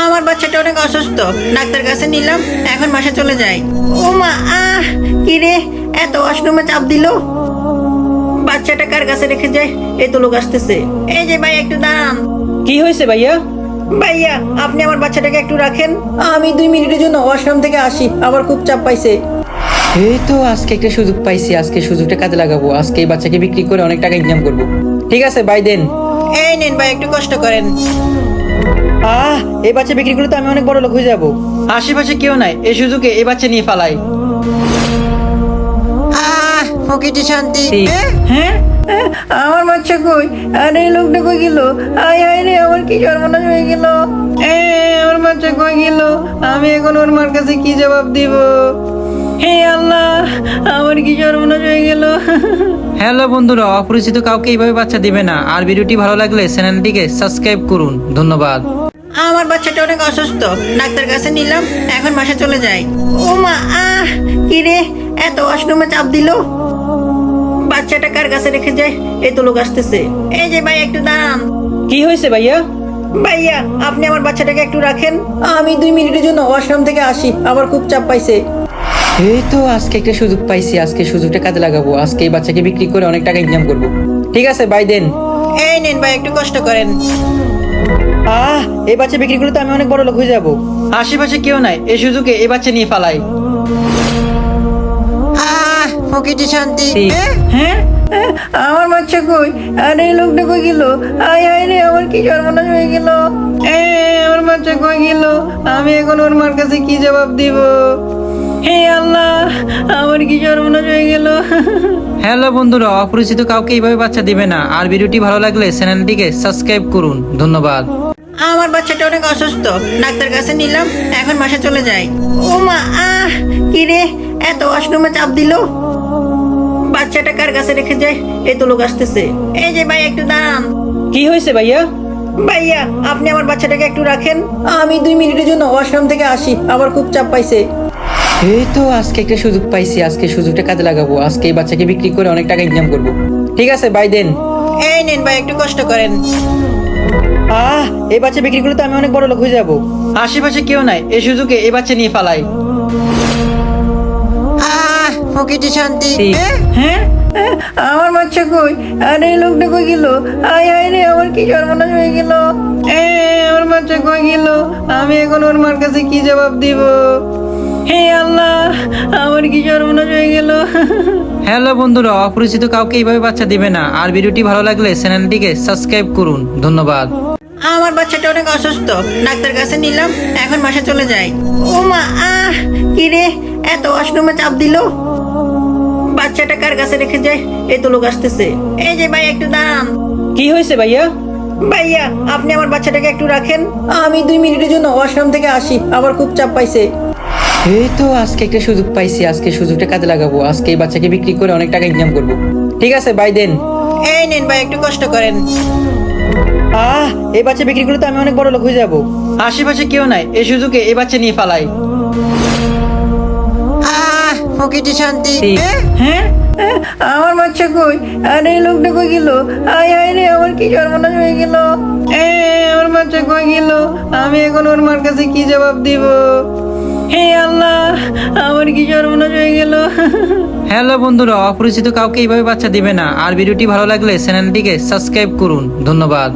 আমার বাচ্চাটা অনেক অসুস্থ, ডাক্তার কাছে নিলাম, এখন বাসা চলে যাই। ও মা, কি রে, এত ওয়াশরুমে চাপ দিল। বাচ্চাটা কার কাছে রেখে যায়? এই তো লোক আসতেছে। এই যে ভাই, একটু দাঁড়ান। কি হয়েছে ভাইয়া? ভাইয়া, আপনি আমার বাচ্চাটাকে একটু রাখেন, আমি 2 মিনিটের জন্য ওয়াশরুম থেকে আসি, আবার খুব চাপ পাইছে। এই তো আজকে একটা সুযোগ পাইছি, আজকে সুযোগটা কাজে লাগাবো। আজকে এই বাচ্চাকে বিক্রি করে অনেক টাকা ইনকাম করবো। ঠিক আছে ভাই, দেন। এই নেন ভাই, একটু কষ্ট করেন। এই বাচ্চা বিক্রি করলে তো আমি অনেক বড় লোক হয়ে যাবো। আশেপাশে কেউ নাই, এই সুযোগে এই বাচ্চা নিয়ে পালাই। প্রকৃতি শান্তি। ঠিক। হ্যাঁ, আমার বাচ্চা কই? আর এই লোকটা কই গেল? আয় আয় রে, আমার কি সর্বনাশ হয়ে গেল। আমার বাচ্চা কই গেল? আমি এখন ওর মার কাছে কি জবাব দিব? হে আল্লাহ, আমার কি সর্বনাশ হয়ে গেল। হ্যালো বন্ধুরা, অপরিচিত কাউকে এইভাবে বাচ্চা দিবে না। আর ভিডিওটি ভালো লাগলে চ্যানেলটিকে সাবস্ক্রাইব করুন। ধন্যবাদ। আমার বাচ্চাটা অনেক অসুস্থ, ডাক্তার কাছে নিলাম, এখন বাসা চলে যাই। ও মা, কি রে, এত ওয়াশরুমে চাপ দিল। বাচ্চাটা কার কাছে রেখে যায়? এই তো লোক আসতেছে। এই যে ভাই, একটু দাঁড়ান। কি হয়েছে ভাইয়া? ভাইয়া, আপনি আমার বাচ্চাটাকে একটু রাখেন, আমি 2 মিনিটের জন্য ওয়াশরুম থেকে আসি, আবার খুব চাপ পাইছে। এই তো আজকে একটা সুযোগ পাইছি, আজকে সুযোগটা কাজে লাগাবো। আজকে এই বাচ্চাকে বিক্রি করে অনেক টাকা ইনকাম করবো। ঠিক আছে ভাই, দেন। এই নেন ভাই, একটু কষ্ট করেন। এই বাচ্চা বিক্রি করলে তো আমি অনেক বড় লোক হয়ে যাবো। আশেপাশে কেউ নাই, এই সুযোগে এই বাচ্চা নিয়ে পালাই। প্রকৃতি শান্তি। ঠিক। হ্যাঁ, আমার বাচ্চা কই? আর এই লোকটা কই গেল? আয় আয় রে, আমার কি সর্বনাশ হয়ে গেল। আমার বাচ্চা কই গেল? আমি এখন ওর মার কাছে কি জবাব দিব? হে আল্লাহ, আমার কি সর্বনাশ হয়ে গেল। হ্যালো বন্ধুরা, অপরিচিত কাউকে এইভাবে বাচ্চা দিবে না। আর ভিডিওটি ভালো লাগলে চ্যানেলটিকে সাবস্ক্রাইব করুন। ধন্যবাদ। আমার বাচ্চাটা অনেক অসুস্থ, ডাক্তার কাছে নিলাম, এখন বাসা চলে যাই। ও মা, কি রে, এত ওয়াশরুমে চাপ দিল। বাচ্চাটা কার কাছে রেখে যায়? এই তো লোক আসতেছে। এই যে ভাই, একটু দাঁড়ান। কি হয়েছে ভাইয়া? ভাইয়া, আপনি আমার বাচ্চাটাকে একটু রাখেন, আমি 2 মিনিটের জন্য ওয়াশরুম থেকে আসি, আবার খুব চাপ পাইছে। এই তো আজকে একটা সুযোগ পাইছি, আজকে সুযোগটা কাজে লাগাবো। আজকে এই বাচ্চাকে বিক্রি করে অনেক টাকা ইনকাম করবো। ঠিক আছে ভাই, দেন। এই নেন ভাই, একটু কষ্ট করেন। এই বাচ্চা বিক্রি করলে তো আমি অনেক বড় লোক হয়ে যাবো। আশেপাশে কেউ নাই, এই সুযোগে এই বাচ্চা নিয়ে পালাই। প্রকৃতি শান্তি। ঠিক। হ্যাঁ, আমার বাচ্চা কই? আর এই লোকটা কই গেল? আয় আয় রে, আমার কি সর্বনাশ হয়ে গেল। আমার বাচ্চা কই গেল? আমি এখন ওর মার কাছে কি জবাব দিব? হে আল্লাহ, আমার কি সর্বনাশ হয়ে গেল। হ্যালো বন্ধুরা, অপরিচিত কাউকে এইভাবে বাচ্চা দিবে না। আর ভিডিওটি ভালো লাগলে চ্যানেলটিকে সাবস্ক্রাইব করুন। ধন্যবাদ। আমার বাচ্চাটা অনেক অসুস্থ, ডাক্তার কাছে নিলাম, এখন বাসা চলে যাই। ও মা, কি রে, এত ওয়াশরুমে চাপ দিল। বাচ্চাটা কার কাছে রেখে যায়? এই তো লোক আসতেছে। এই যে ভাই, একটু দাঁড়ান। কি হয়েছে ভাইয়া? ভাইয়া, আপনি আমার বাচ্চাটাকে একটু রাখেন, আমি 2 মিনিটের জন্য ওয়াশরুম থেকে আসি, আবার খুব চাপ পাইছে। এই তো আজকে একটা সুযোগ পাইছি, আজকে সুযোগটা কাজে লাগাবো। আজকে এই বাচ্চাকে বিক্রি করে অনেক টাকা ইনকাম করবো। ঠিক আছে ভাই, দেন। এই নেন ভাই, একটু কষ্ট করেন। এই বাচ্চা বিক্রি করলে তো আমি অনেক বড় লোক হয়ে যাবো। আশেপাশে কেউ নাই, এই সুযোগে এই বাচ্চা নিয়ে পালাই। প্রকৃতি শান্তি। ঠিক। হ্যাঁ, আমার বাচ্চা কই? আর এই লোকটা কই গেল? আয় আয় রে, আমার কি সর্বনাশ হয়ে গেল। আমার বাচ্চা কই গেল? আমি এখন ওর মার কাছে কি জবাব দিব? হে আল্লাহ, আমার কি সর্বনাশ হয়ে গেল। হ্যালো বন্ধুরা, অপরিচিত কাউকে এইভাবে বাচ্চা দিবে না। আর ভিডিওটি ভালো লাগলে চ্যানেলটিকে সাবস্ক্রাইব করুন। ধন্যবাদ।